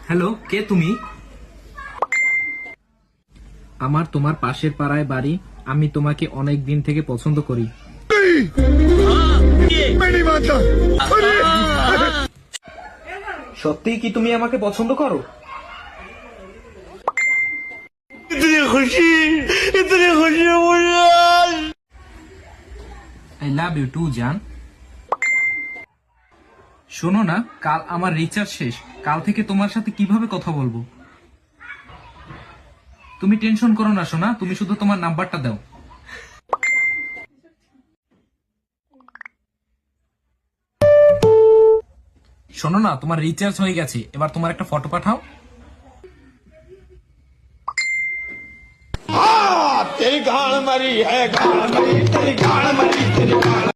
Hello, কে তুমি? আমার তোমার পাশের পাড়ায় বাড়ি। আমি তোমাকে অনেক দিন থেকে পছন্দ করি। সত্যিই কি তুমি আমাকে পছন্দ করো? আই লাভ ইউ টু জান। শোনো না, কাল আমার রিচার্জ শেষ। কাল থেকে তোমার সাথে কিভাবে কথা বলবো? তুমি টেনশন করো না সোনা, তুমি শুধু তোমার নাম্বারটা দাও। শোনো না, তোমার রিচার্জ হয়ে গেছে। এবার তোমার একটা ফটো পাঠাও। तेरी गाड़ मरी है, गाड़ मरी, तेरी गाड़ मरी, तेरी गाड़